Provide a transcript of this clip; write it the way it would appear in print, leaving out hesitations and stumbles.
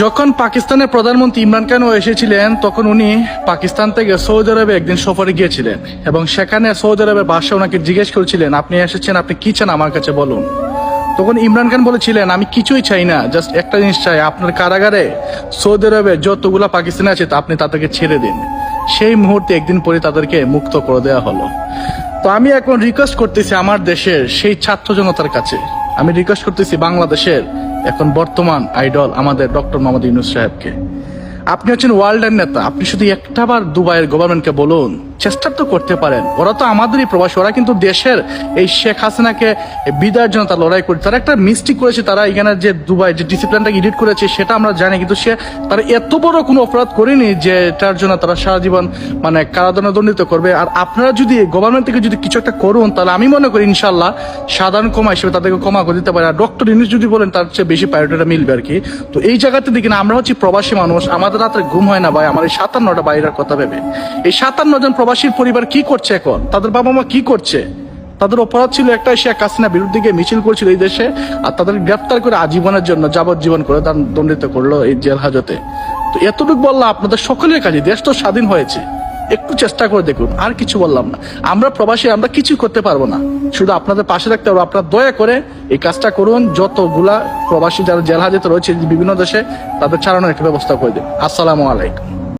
যখন পাকিস্তানের প্রধানমন্ত্রী ইমরান খান এসেছিলেন তখন উনি পাকিস্তান থেকে সৌদি আরবে একদিন সফরে গিয়েছিলেন এবং সেখানে সৌদি আরবের বাদশা ওনাকে জিজ্ঞেস করেছিলেন, আপনি এসেছেন, আপনি কি চান আমার কাছে বলুন। তখন ইমরান খান বলেছিলেন, আমি কিছুই চাই না, জাস্ট একটা জিনিস চাই, আপনার কারাগারে সৌদি আরবে যতগুলা পাকিস্তানি আছে তা আপনি তাদেরকে ছেড়ে দিন। সেই মুহূর্তে একদিন পরে তাদেরকে মুক্ত করে দেওয়া হলো। তো আমি এখন রিকোয়েস্ট করতেছি আমার দেশের সেই ছাত্র জনতার কাছে, আমি রিকোয়েস্ট করতেছি বাংলাদেশের এখন বর্তমান আইডল আমাদের ডক্টর মোহাম্মদ ইউনূস সাহেবকে, আপনি হচ্ছেন ওয়ার্ল্ডের নেতা, আপনি শুধু একটাবার দুবাইয়ের গভর্নমেন্টকে বলুন, চেষ্টা তো করতে পারেন। ওরা তো আমাদেরই প্রবাসী, ওরা কিন্তু দেশের এই শেখ হাসিনাকে বিদায়ের জন্য তারা লড়াই করে, তারা একটা মিস্টেক করেছে, তারা এখানে যে দুবাই যে ডিসিপ্লিনটাকে এডিট করেছে সেটা আমরা জানি, কিন্তু তারা এত বড় কোনো অপরাধ করেনি যে এটার জন্য তারা সারা জীবন মানে কারাদণ্ড দণ্ডিত করবে। আর আপনারা যদি গভর্নমেন্ট থেকে যদি কিছু একটা করুন তাহলে আমি মনে করি ইনশাল্লাহ সাধারণ ক্ষমা হিসেবে তাদেরকে ক্ষমা করে দিতে পারে। আর ডক্টর ইউনূস যদি বলেন তার চেয়ে বেশি প্রায়োরিটিটা মিলবে আর কি। তো এই জায়গাতে দেখি না, আমরা হচ্ছি প্রবাসী মানুষ, আমাদের রাত্রে ঘুম হয় না ভাই, আমার এই 57টা বাইরের কথা ভেবে। এই 57 জন প্রবাসীর পরিবার কি করছে এখন, তাদের বাবা মা কি করছে? তাদের অপরাধ ছিল একটাই, শেখ হাসিনা বিরুদ্ধে গিয়ে মিছিল করছিল এই দেশে, আর তাদের গ্রেফতার করে আজীবনের জন্য যাবজ্জীবন করে দণ্ডিত করলো এই জেল হাজতে। তো এতটুকু বললাম আপনাদের সকলের কাছে, দেশ তো স্বাধীন হয়েছে, একটু চেষ্টা করে দেখুন, আর কিছু বললাম না। আমরা প্রবাসী, আমরা কিছু করতে পারবো না, শুধু আপনাদের পাশে থাকতে হবে। আপনারা দয়া করে এই কাজটা করুন, যতগুলা প্রবাসী যারা জেল হাজতে রয়েছে বিভিন্ন দেশে তাদের ছাড়ানোর একটা ব্যবস্থা করে দিন। আসসালামু আলাইকুম।